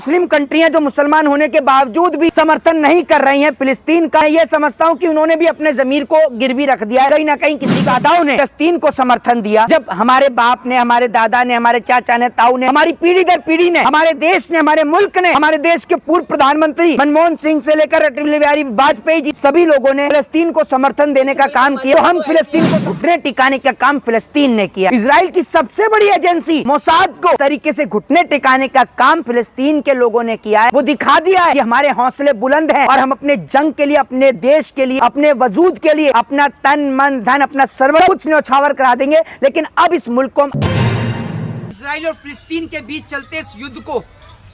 मुस्लिम कंट्रियां जो मुसलमान होने के बावजूद भी समर्थन नहीं कर रही हैं फिलिस्तीन का। ये समझता हूं कि उन्होंने भी अपने ज़मीर को गिरवी रख दिया है। कहीं ना कहीं किसी दादाओं ने फिलिस्तीन को समर्थन दिया। जब हमारे बाप ने, हमारे दादा ने, हमारे चाचा ने, ताऊ ने, हमारी पीढ़ी दर पीढ़ी ने, हमारे देश ने, हमारे मुल्क ने, हमारे देश के पूर्व प्रधानमंत्री मनमोहन सिंह से लेकर अटल बिहारी वाजपेयी जी, सभी लोगों ने फिलिस्तीन को समर्थन देने का काम किया। तो हम फिलिस्तीन को घुटने टिकाने का काम फिलिस्तीन ने किया। इजराइल की सबसे बड़ी एजेंसी मोसाद को तरीके से घुटने टिकाने का काम फिलिस्तीन के लोगों ने किया है। वो दिखा दिया है कि हमारे हौसले बुलंद हैं और हम अपने जंग के लिए, अपने देश के लिए, अपने वजूद के लिए अपना तन मन धन, अपना सर्व कुछ न्यौछावर करा देंगे। लेकिन अब इस मुल्क को, इजराइल और फिलिस्तीन के बीच चलते इस युद्ध को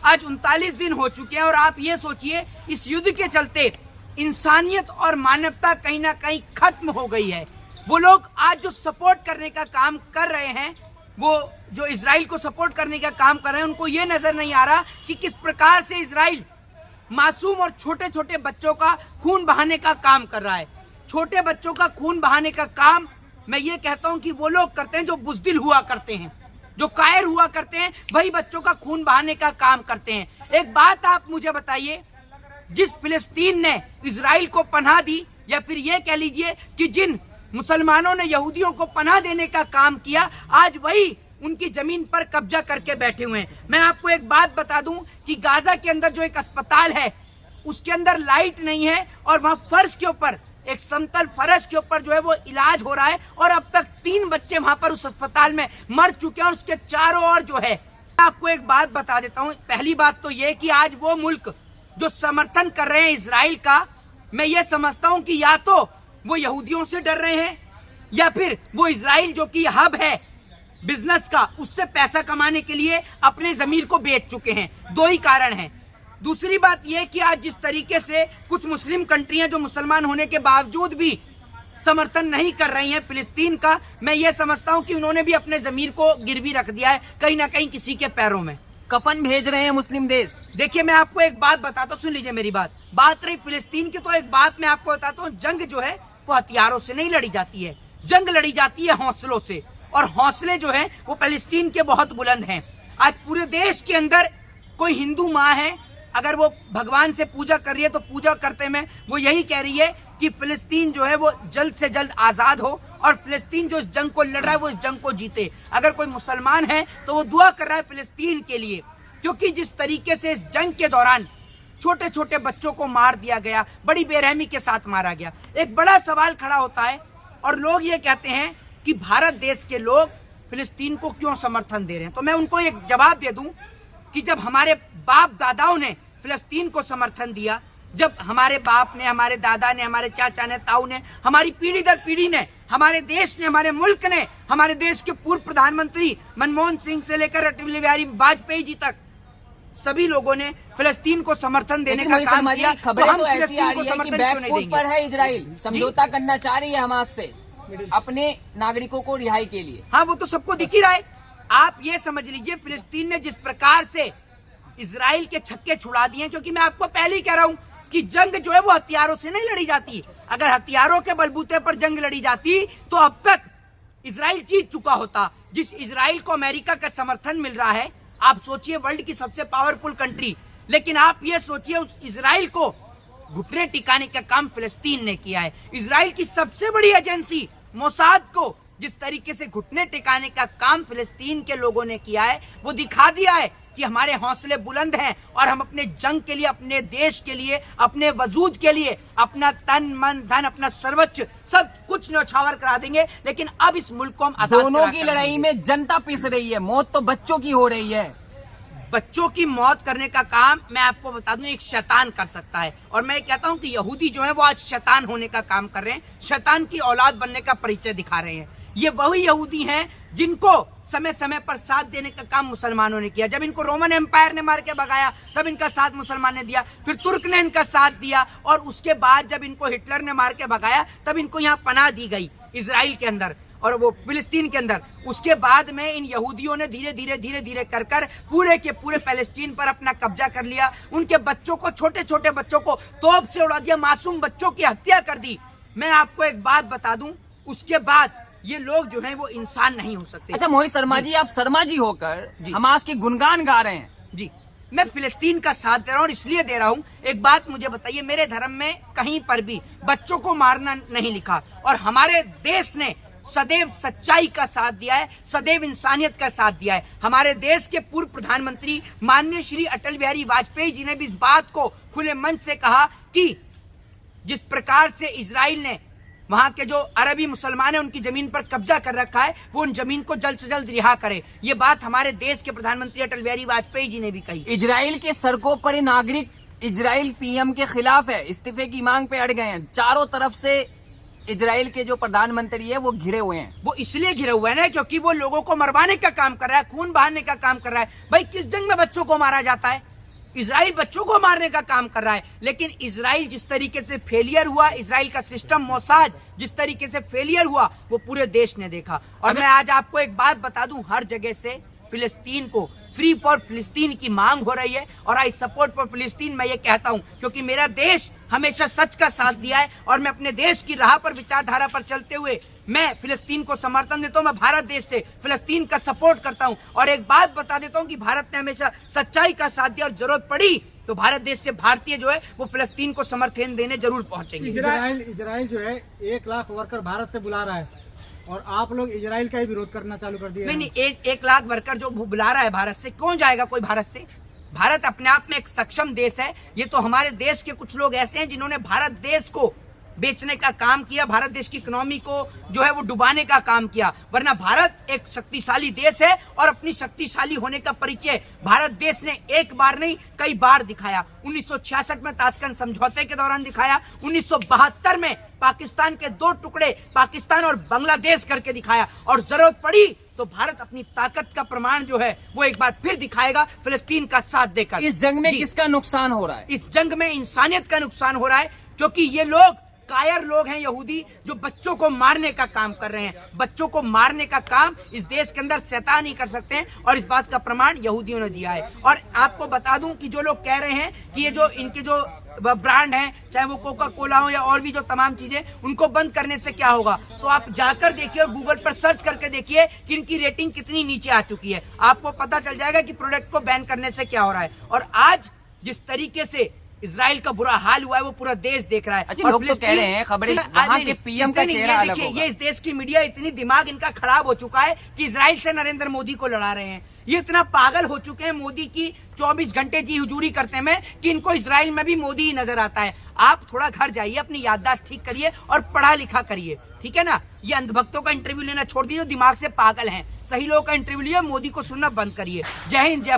आज 39 दिन हो चुके हैं और आप ये सोचिए इस युद्ध के चलते इंसानियत और मानवता कहीं ना कहीं खत्म हो गई है। वो लोग आज जो सपोर्ट करने का काम कर रहे हैं, वो जो इजराइल को सपोर्ट करने का काम कर रहे हैं, उनको ये नजर नहीं आ रहा कि किस प्रकार से इजराइल मासूम और छोटे छोटे बच्चों का खून बहाने का काम कर रहा है। छोटे बच्चों का खून बहाने का काम मैं ये कहता हूं कि वो लोग करते हैं जो बुज़दिल हुआ करते हैं, जो कायर हुआ करते हैं, वही बच्चों का खून बहाने का काम करते हैं। एक बात आप मुझे बताइए, जिस फिलिस्तीन ने इजराइल को पनाह दी, या फिर ये कह लीजिए कि जिन मुसलमानों ने यहूदियों को पनाह देने का काम किया, आज वही उनकी जमीन पर कब्जा करके बैठे हुए हैं। मैं आपको एक बात बता दूं कि गाजा के अंदर जो एक अस्पताल है, उसके अंदर लाइट नहीं है और वहां फर्श के ऊपर, एक समतल फर्श के ऊपर जो है वो इलाज हो रहा है और अब तक 3 बच्चे वहां पर उस अस्पताल में मर चुके हैं और उसके चारों ओर जो है। आपको एक बात बता देता हूं। पहली बात तो ये कि आज वो मुल्क जो समर्थन कर रहे हैं इजराइल का, मैं ये समझता हूं कि या तो वो यहूदियों से डर रहे हैं या फिर वो इजराइल जो कि हब है बिजनेस का, उससे पैसा कमाने के लिए अपने जमीर को बेच चुके हैं। 2 ही कारण हैं। दूसरी बात यह कि आज जिस तरीके से कुछ मुस्लिम कंट्रियां जो मुसलमान होने के बावजूद भी समर्थन नहीं कर रही हैं फिलिस्तीन का, मैं ये समझता हूं कि उन्होंने भी अपने जमीर को गिरवी रख दिया है कहीं ना कहीं किसी के पैरों में। कफन भेज रहे हैं मुस्लिम देश। देखिए मैं आपको एक बात बताता हूँ, सुन लीजिए मेरी बात रही फिलिस्तीन की, तो एक बात मैं आपको बताता हूँ, जंग जो है वो हथियारों से नहीं लड़ी जाती है, जंग लड़ी जाती है हौसलों से। और हौसले जो हैं वो फिलिस्तीन के बहुत बुलंद हैं। आज पूरे देश के अंदर कोई हिंदू माँ है, अगर वो भगवान से पूजा कर रही है तो पूजा करते में वो यही कह रही है कि फिलिस्तीन जो है वो जल्द से जल्द आजाद हो और फिलिस्तीन जो इस जंग को लड़ रहा है वो इस जंग को जीते। अगर कोई मुसलमान है तो वो दुआ कर रहा है फिलिस्तीन के लिए, क्योंकि जिस तरीके से इस जंग के दौरान छोटे छोटे बच्चों को मार दिया गया, बड़ी बेरहमी के साथ मारा गया, एक बड़ा सवाल खड़ा होता है और लोग ये कहते हैं कि भारत देश के लोग फिलिस्तीन को क्यों समर्थन दे रहे हैं। तो मैं उनको एक जवाब दे दूं कि जब हमारे बाप दादाओं ने फिलिस्तीन को समर्थन दिया, जब हमारे बाप ने, हमारे दादा ने, हमारे चाचा ने, ताऊ ने, हमारी पीढ़ी दर पीढ़ी ने, हमारे देश ने, हमारे मुल्क ने, हमारे देश के पूर्व प्रधानमंत्री मनमोहन सिंह से लेकर अटल बिहारी वाजपेयी जी तक सभी लोगों ने फिलिस्तीन को समर्थन देने का काम किया। खबरें तो ऐसी आ रही है कि बैकफुट पर है इजराइल, समझौता करना चाह रही है हमास से अपने नागरिकों को रिहाई के लिए। हाँ, वो तो सबको दिख ही रहा है। आप ये समझ लीजिए फिलिस्तीन ने जिस प्रकार से इजराइल के छक्के छुड़ा दिए, क्योंकि मैं आपको पहले ही कह रहा हूं कि जंग जो है वो हथियारों से नहीं लड़ी जाती। अगर हथियारों के बलबूते पर जंग लड़ी जाती तो अब तक इजराइल जीत चुका होता। जिस इजराइल को अमेरिका का समर्थन मिल रहा है, आप सोचिए वर्ल्ड की सबसे पावरफुल कंट्री, लेकिन आप ये सोचिए उस इजराइल को घुटने टिकाने का काम फिलिस्तीन ने किया है। इजराइल की सबसे बड़ी एजेंसी मोसाद को जिस तरीके से घुटने टिकाने का काम फिलिस्तीन के लोगों ने किया है, वो दिखा दिया है कि हमारे हौसले बुलंद हैं और हम अपने जंग के लिए, अपने देश के लिए, अपने वजूद के लिए अपना तन मन धन, अपना सर्वोच्च सब कुछ न्यौछावर करा देंगे। लेकिन अब इस मुल्क को हम आजाद दोनों की लड़ाई में जनता पिस रही है, मौत तो बच्चों की हो रही है। बच्चों की मौत करने का काम मैं आपको बता दूं एक शैतान कर सकता है, और मैं कहता हूं कि यहूदी जो है वो आज शैतान होने का काम कर रहे हैं, शैतान की औलाद बनने का परिचय दिखा रहे हैं। ये वही यहूदी हैं जिनको समय समय पर साथ देने का काम मुसलमानों ने किया। जब इनको रोमन एम्पायर ने मार के भगाया तब इनका साथ मुसलमान ने दिया, फिर तुर्क ने इनका साथ दिया, और उसके बाद जब इनको हिटलर ने मार के भगाया तब इनको यहाँ पनाह दी गई इजराइल के अंदर और वो फिलिस्तीन के अंदर। उसके बाद में इन यहूदियों ने धीरे धीरे कर पूरे के पूरे पैलेस्टीन पर अपना कब्जा कर लिया। उनके बच्चों को, छोटे छोटे बच्चों को तोप से उड़ा दिया, मासूम बच्चों की हत्या कर दी। मैं आपको एक बात बता दूं, उसके बाद ये लोग जो हैं वो इंसान नहीं हो सकते। अच्छा मोहित शर्मा जी, आप शर्मा जी होकर हमास के गुणगान गा रहे हैं जी, मैं फिलिस्तीन का साथ दे रहा हूं और इसलिए दे रहा हूं। एक बात मुझे बताइए, मेरे धर्म में कहीं पर भी बच्चों को मारना नहीं लिखा और हमारे देश ने सदैव सच्चाई का साथ दिया है, सदैव इंसानियत का साथ दिया है। हमारे देश के पूर्व प्रधानमंत्री माननीय श्री अटल बिहारी वाजपेयी जी ने भी इस बात को खुले मन से कहा कि जिस प्रकार से इजराइल ने वहां के जो अरबी मुसलमान है उनकी जमीन पर कब्जा कर रखा है, वो उन जमीन को जल्द से जल्द रिहा करे। ये बात हमारे देश के प्रधानमंत्री अटल बिहारी वाजपेयी जी ने भी कही। इजराइल के सड़कों पर ये नागरिक इजराइल पीएम के खिलाफ है, इस्तीफे की मांग पे अड़ गए हैं। चारों तरफ से इजराइल के जो प्रधानमंत्री है वो घिरे हुए हैं। वो इसलिए घिरे हुए हैं ना क्योंकि वो लोगों को मरवाने का काम कर रहा है, खून बहाने का काम कर रहा है। भाई किस जंग में बच्चों को मारा जाता है? इजराइल बच्चों को मारने का काम कर रहा है। लेकिन इजराइल जिस तरीके से फेलियर हुआ, इजराइल का सिस्टम मोसाद जिस तरीके से फेलियर हुआ, वो पूरे देश ने देखा। और मैं आज आपको एक बात बता दूं, हर जगह से फिलिस्तीन को फ्री फॉर फिलिस्तीन की मांग हो रही है और आई सपोर्ट फॉर फिलिस्तीन। मैं ये कहता हूं क्योंकि मेरा देश हमेशा सच का साथ दिया है और मैं अपने देश की राह पर, विचारधारा पर चलते हुए मैं फिलिस्तीन को समर्थन देता हूं। मैं भारत देश से फिलिस्तीन का सपोर्ट करता हूं और एक बात बता देता हूं कि भारत ने हमेशा सच्चाई का साथ दिया और जरूरत पड़ी तो भारत देश से भारतीय जो है वो फिलिस्तीन को समर्थन देने जरूर पहुंचेंगे। इजराइल जो है 1 लाख वर्कर भारत से बुला रहा है और आप लोग इजराइल का ही विरोध करना चालू कर दिया। नहीं, 1 लाख वर्कर जो बुला रहा है भारत से, क्यों जाएगा कोई भारत से? भारत अपने आप में एक सक्षम देश है। ये तो हमारे देश के कुछ लोग ऐसे हैं जिन्होंने भारत देश को बेचने का काम किया, भारत देश की इकोनॉमी को जो है वो डुबाने का काम किया। वरना भारत एक शक्तिशाली देश है और अपनी शक्तिशाली होने का परिचय भारत देश ने एक बार नहीं कई बार दिखाया। 1966 में ताशकंद समझौते के दौरान दिखाया, 1972 में पाकिस्तान के 2 टुकड़े पाकिस्तान और बांग्लादेश करके दिखाया और जरूरत पड़ी तो भारत अपनी ताकत का प्रमाण जो है वो एक बार फिर दिखाएगा फिलिस्तीन का साथ देकर। इस जंग में किसका नुकसान हो रहा है? इस जंग में इंसानियत का नुकसान हो रहा है क्योंकि ये लोग कायर लोग हैं, यहूदी, जो बच्चों को मारने का काम कर रहे हैं। बच्चों को मारने का काम इस देश के अंदर शैतान ही कर सकते हैं और इस बात का प्रमाण यहूदियों ने दिया है। और आपको बता दूं कि जो लोग कह रहे हैं कि ये जो इनके जो ब्रांड हैं, चाहे वो कोका कोला हो या और भी जो तमाम चीजें, उनको बंद करने से क्या होगा, तो आप जाकर देखिए और गूगल पर सर्च करके देखिए कि इनकी रेटिंग कितनी नीचे आ चुकी है। आपको पता चल जाएगा कि प्रोडक्ट को बैन करने से क्या हो रहा है। और आज जिस तरीके से इजराइल का बुरा हाल हुआ है वो पूरा देश देख रहा है। अच्छा, लोग तो कह रहे हैं खबरें वहां के पीएम का चेहरा अलग होगा। ये इस देश की मीडिया इतनी दिमाग इनका खराब हो चुका है कि इजराइल से नरेंद्र मोदी को लड़ा रहे हैं। ये इतना पागल हो चुके हैं मोदी की 24 घंटे जी हुजूरी करते में कि इनको इजराइल में भी मोदी ही नजर आता है। आप थोड़ा घर जाइए, अपनी याददाश्त ठीक करिए और पढ़ा लिखा करिए, ठीक है ना। ये अंधभक्तों का इंटरव्यू लेना छोड़ दीजिए, दिमाग से पागल हैं। सही लोगों का इंटरव्यू लिया, मोदी को सुनना बंद करिए। जय हिंद, जय